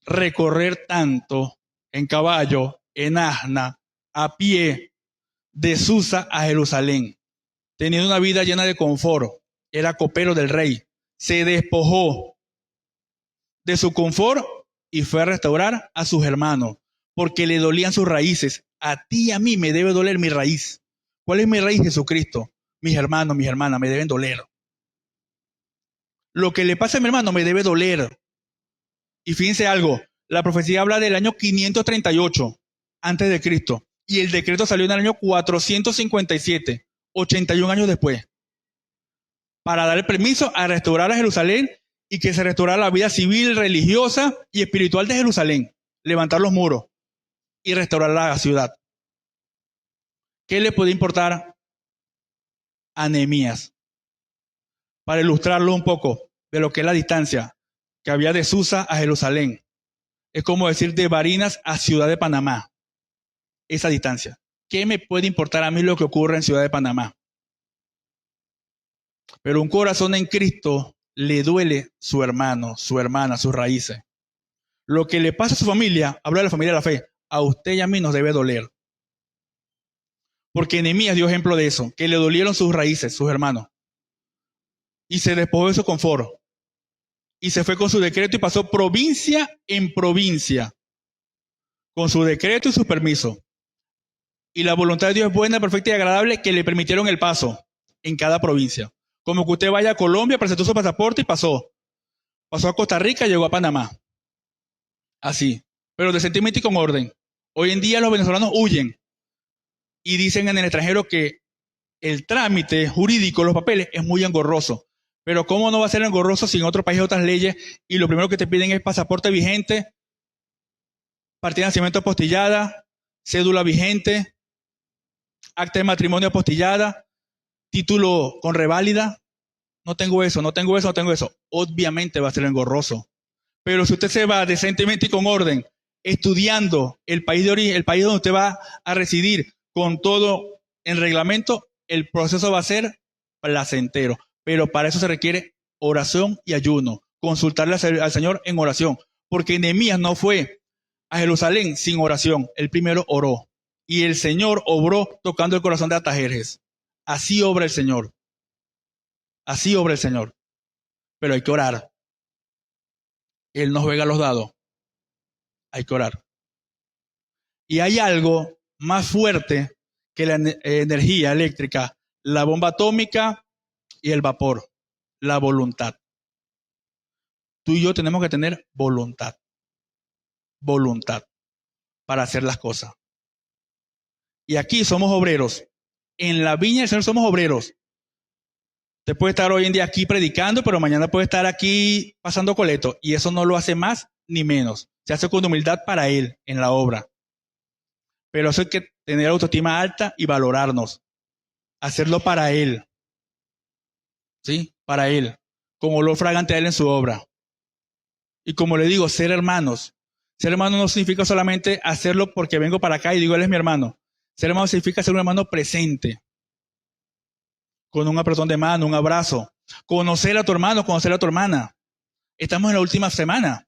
recorrer tanto en caballo, en asna, a pie, de Susa a Jerusalén? Teniendo una vida llena de confort, era copero del rey. Se despojó de su confort y fue a restaurar a sus hermanos, porque le dolían sus raíces. A ti y a mí me debe doler mi raíz. ¿Cuál es mi raíz? Jesucristo. Mis hermanos, mis hermanas me deben doler. Lo que le pasa a mi hermano me debe doler. Y fíjense algo, la profecía habla del año 538 antes de Cristo, y el decreto salió en el año 457, 81 años después, para dar el permiso a restaurar a Jerusalén y que se restaurara la vida civil, religiosa y espiritual de Jerusalén, levantar los muros y restaurar la ciudad. ¿Qué le puede importar a Nehemías? Para ilustrarlo un poco de lo que es la distancia que había de Susa a Jerusalén. Es como decir de Barinas a Ciudad de Panamá. Esa distancia. ¿Qué me puede importar a mí lo que ocurre en Ciudad de Panamá? Pero un corazón en Cristo le duele su hermano, su hermana, sus raíces. Lo que le pasa a su familia, habla de la familia de la fe, a usted y a mí nos debe doler. Porque Nehemías dio ejemplo de eso, que le dolieron sus raíces, sus hermanos. Y se despojó de su confort. Y se fue con su decreto y pasó provincia en provincia, con su decreto y su permiso. Y la voluntad de Dios es buena, perfecta y agradable, que le permitieron el paso en cada provincia. Como que usted vaya a Colombia, presentó su pasaporte y pasó. Pasó a Costa Rica y llegó a Panamá. Así, pero decentemente y con orden. Hoy en día los venezolanos huyen y dicen en el extranjero que el trámite jurídico, los papeles, es muy engorroso. Pero ¿cómo no va a ser engorroso si en otro país hay otras leyes y lo primero que te piden es pasaporte vigente, partida de nacimiento apostillada, cédula vigente, acta de matrimonio apostillada, título con reválida? No tengo eso, no tengo eso, no tengo eso. Obviamente va a ser engorroso. Pero si usted se va decentemente y con orden, estudiando el país de origen, el país donde usted va a residir, con todo en reglamento, el proceso va a ser placentero. Pero para eso se requiere oración y ayuno. Consultarle al Señor en oración. Porque Nehemías no fue a Jerusalén sin oración. Él primero oró. Y el Señor obró tocando el corazón de Artajerjes. Así obra el Señor. Así obra el Señor. Pero hay que orar. Él nos juega los dados. Hay que orar. Y hay algo más fuerte que la energía eléctrica, la bomba atómica y el vapor, la voluntad. Tú y yo tenemos que tener voluntad. Voluntad para hacer las cosas. Y aquí somos obreros. En la viña del Señor somos obreros. Usted puede estar hoy en día aquí predicando, pero mañana puede estar aquí pasando coleto. Y eso no lo hace más ni menos. Se hace con humildad para Él en la obra. Pero eso hay que tener autoestima alta y valorarnos. Hacerlo para Él. ¿Sí? Para Él. Con olor fragante a Él en su obra. Y como le digo, ser hermanos. Ser hermano no significa solamente hacerlo porque vengo para acá y digo, Él es mi hermano. Ser hermano significa ser un hermano presente. Con un apretón de mano, un abrazo. Conocer a tu hermano, conocer a tu hermana. Estamos en la última semana.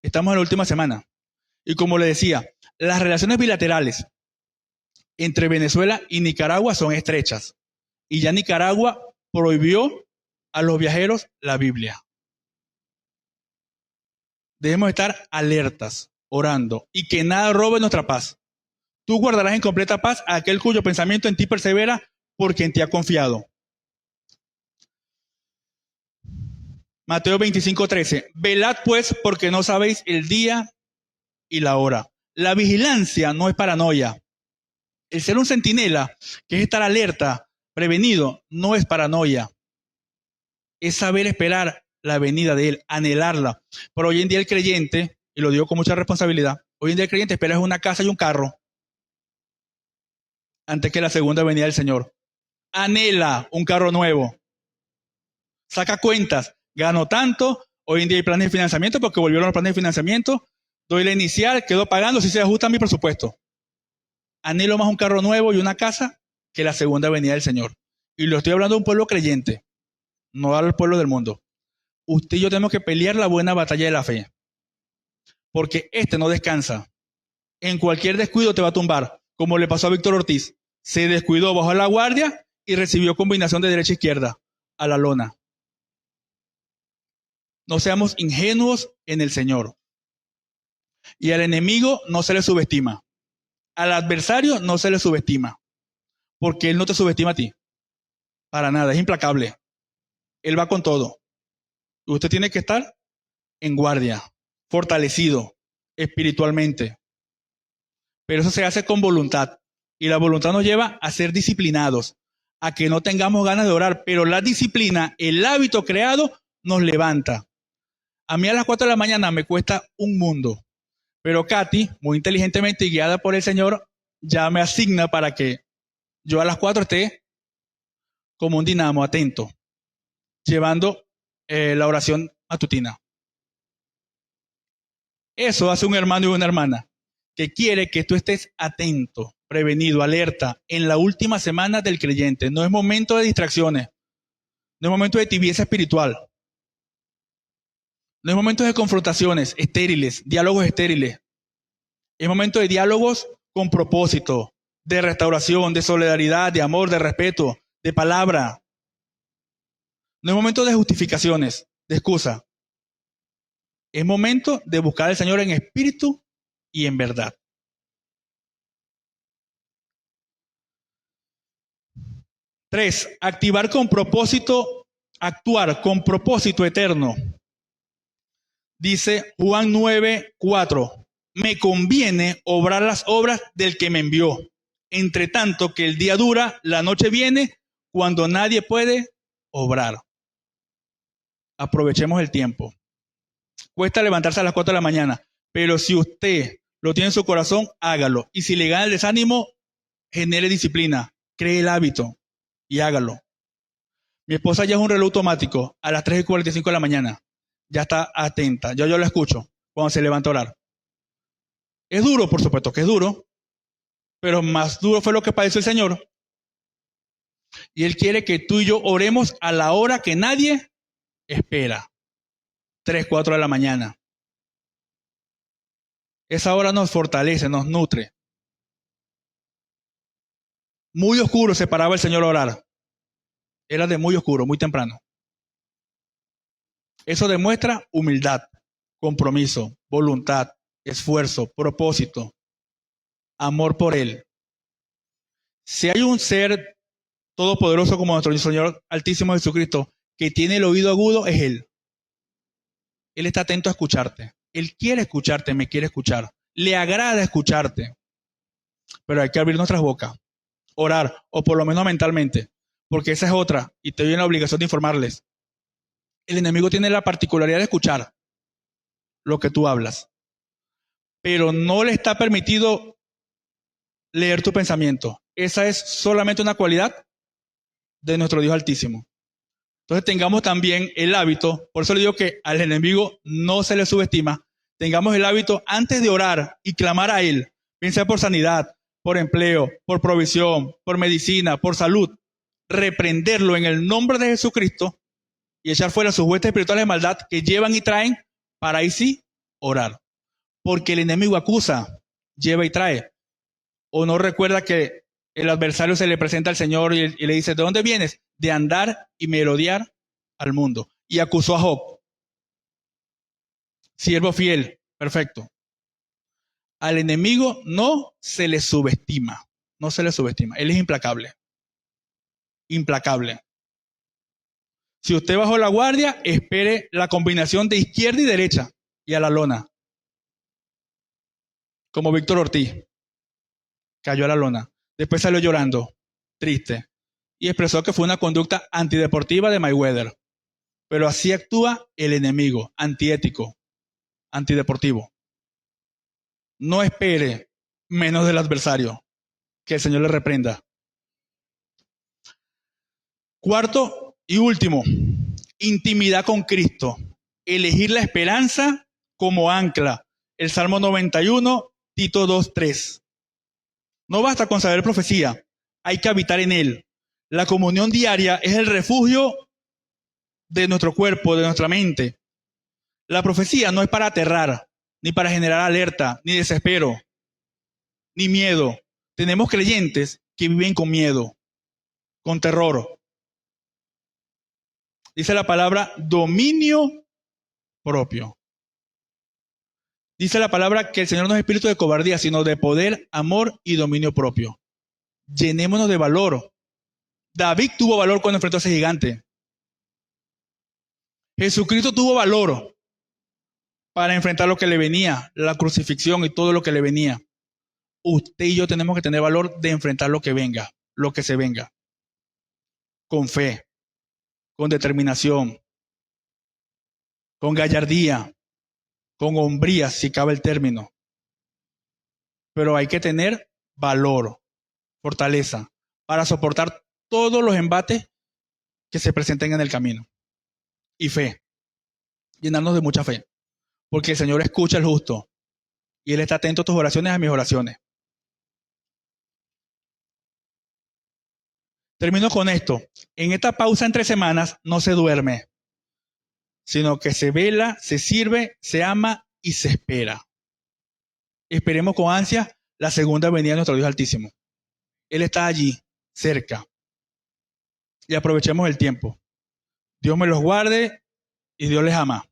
Estamos en la última semana. Y como le decía, las relaciones bilaterales entre Venezuela y Nicaragua son estrechas. Y ya Nicaragua prohibió a los viajeros la Biblia. Debemos estar alertas, orando, y que nada robe nuestra paz. Tú guardarás en completa paz a aquel cuyo pensamiento en ti persevera, porque en ti ha confiado. Mateo 25:13. Velad pues, porque no sabéis el día y la hora. La vigilancia no es paranoia. El ser un centinela, que es estar alerta, prevenido, no es paranoia. Es saber esperar la venida de Él, anhelarla. Pero hoy en día el creyente, y lo digo con mucha responsabilidad, hoy en día el creyente espera una casa y un carro antes que la segunda venida del Señor. Anhela un carro nuevo. Saca cuentas. Gano tanto. Hoy en día hay planes de financiamiento porque volvieron los planes de financiamiento. Doy la inicial, quedo pagando si se ajusta a mi presupuesto. Anhelo más un carro nuevo y una casa que la segunda venida del Señor. Y lo estoy hablando de un pueblo creyente, no al pueblo del mundo. Usted y yo tenemos que pelear la buena batalla de la fe. Porque este no descansa. En cualquier descuido te va a tumbar, como le pasó a Víctor Ortiz. Se descuidó, bajó a la guardia y recibió combinación de derecha e izquierda a la lona. No seamos ingenuos en el Señor. Y al enemigo no se le subestima. Al adversario no se le subestima. Porque él no te subestima a ti. Para nada, es implacable. Él va con todo. Y usted tiene que estar en guardia, fortalecido espiritualmente. Pero eso se hace con voluntad. Y la voluntad nos lleva a ser disciplinados, a que no tengamos ganas de orar. Pero la disciplina, el hábito creado, nos levanta. A mí a las 4 de la mañana me cuesta un mundo. Pero Katy, muy inteligentemente y guiada por el Señor, ya me asigna para que yo a las 4 esté como un dinamo, atento, llevando la oración matutina. Eso hace un hermano y una hermana que quiere que tú estés atento, prevenido, alerta en la última semana del creyente. No es momento de distracciones, no es momento de tibieza espiritual, no es momento de confrontaciones estériles, diálogos estériles. Es momento de diálogos con propósito, de restauración, de solidaridad, de amor, de respeto, de palabra. No es momento de justificaciones, de excusa. Es momento de buscar al Señor en espíritu y en verdad. Tres, activar con propósito, actuar con propósito eterno. Dice Juan 9:4. Me conviene obrar las obras del que me envió. Entre tanto que el día dura, la noche viene, cuando nadie puede obrar. Aprovechemos el tiempo. Cuesta levantarse a las 4 de la mañana, pero si usted lo tiene en su corazón, hágalo. Y si le gana el desánimo, genere disciplina, cree el hábito y hágalo. Mi esposa ya es un reloj automático a las 3:45 de la mañana. Ya está atenta, yo la escucho cuando se levanta a orar. Es duro, por supuesto que es duro, pero más duro fue lo que padeció el Señor. Y Él quiere que tú y yo oremos a la hora que nadie espera. 3, 4 de la mañana. Esa hora nos fortalece, nos nutre. Muy oscuro se paraba el Señor a orar. Era de muy oscuro, muy temprano. Eso demuestra humildad, compromiso, voluntad, esfuerzo, propósito, amor por Él. Si hay un ser todopoderoso como nuestro Señor Altísimo Jesucristo, que tiene el oído agudo, es Él. Él está atento a escucharte. Él quiere escucharte, me quiere escuchar. Le agrada escucharte. Pero hay que abrir nuestras bocas, orar, o por lo menos mentalmente, porque esa es otra, y te doy la obligación de informarles. El enemigo tiene la particularidad de escuchar lo que tú hablas, pero no le está permitido leer tu pensamiento. Esa es solamente una cualidad de nuestro Dios Altísimo. Entonces tengamos también el hábito, por eso le digo que al enemigo no se le subestima, tengamos el hábito antes de orar y clamar a Él, bien sea por sanidad, por empleo, por provisión, por medicina, por salud, reprenderlo en el nombre de Jesucristo y echar fuera sus huestes espirituales de maldad que llevan y traen para ahí sí orar. Porque el enemigo acusa, lleva y trae. O no recuerda que el adversario se le presenta al Señor y le dice, ¿de dónde vienes? De andar y merodear al mundo. Y acusó a Job. Siervo fiel, perfecto. Al enemigo no se le subestima, no se le subestima. Él es implacable, implacable. Si usted bajó la guardia, espere la combinación de izquierda y derecha y a la lona. Como Víctor Ortiz, cayó a la lona. Después salió llorando, triste, y expresó que fue una conducta antideportiva de Mayweather. Pero así actúa el enemigo, antiético, antideportivo. No espere menos del adversario, que el Señor le reprenda. Cuarto y último, intimidad con Cristo. Elegir la esperanza como ancla. El Salmo 91, Tito 2:3. No basta con saber profecía, hay que habitar en él. La comunión diaria es el refugio de nuestro cuerpo, de nuestra mente. La profecía no es para aterrar, ni para generar alerta, ni desespero, ni miedo. Tenemos creyentes que viven con miedo, con terror. Dice la palabra dominio propio. Dice la palabra que el Señor no es espíritu de cobardía, sino de poder, amor y dominio propio. Llenémonos de valor. David tuvo valor cuando enfrentó a ese gigante. Jesucristo tuvo valor para enfrentar lo que le venía, la crucifixión y todo lo que le venía. Usted y yo tenemos que tener valor de enfrentar lo que venga, lo que se venga. Con fe, con determinación, con gallardía, con hombría, si cabe el término. Pero hay que tener valor, fortaleza, para soportar todos los embates que se presenten en el camino. Y fe, llenarnos de mucha fe, porque el Señor escucha al justo y Él está atento a tus oraciones, a mis oraciones. Termino con esto. En esta pausa entre semanas no se duerme, sino que se vela, se sirve, se ama y se espera. Esperemos con ansia la segunda venida de nuestro Dios Altísimo. Él está allí, cerca. Y aprovechemos el tiempo. Dios me los guarde y Dios les ama.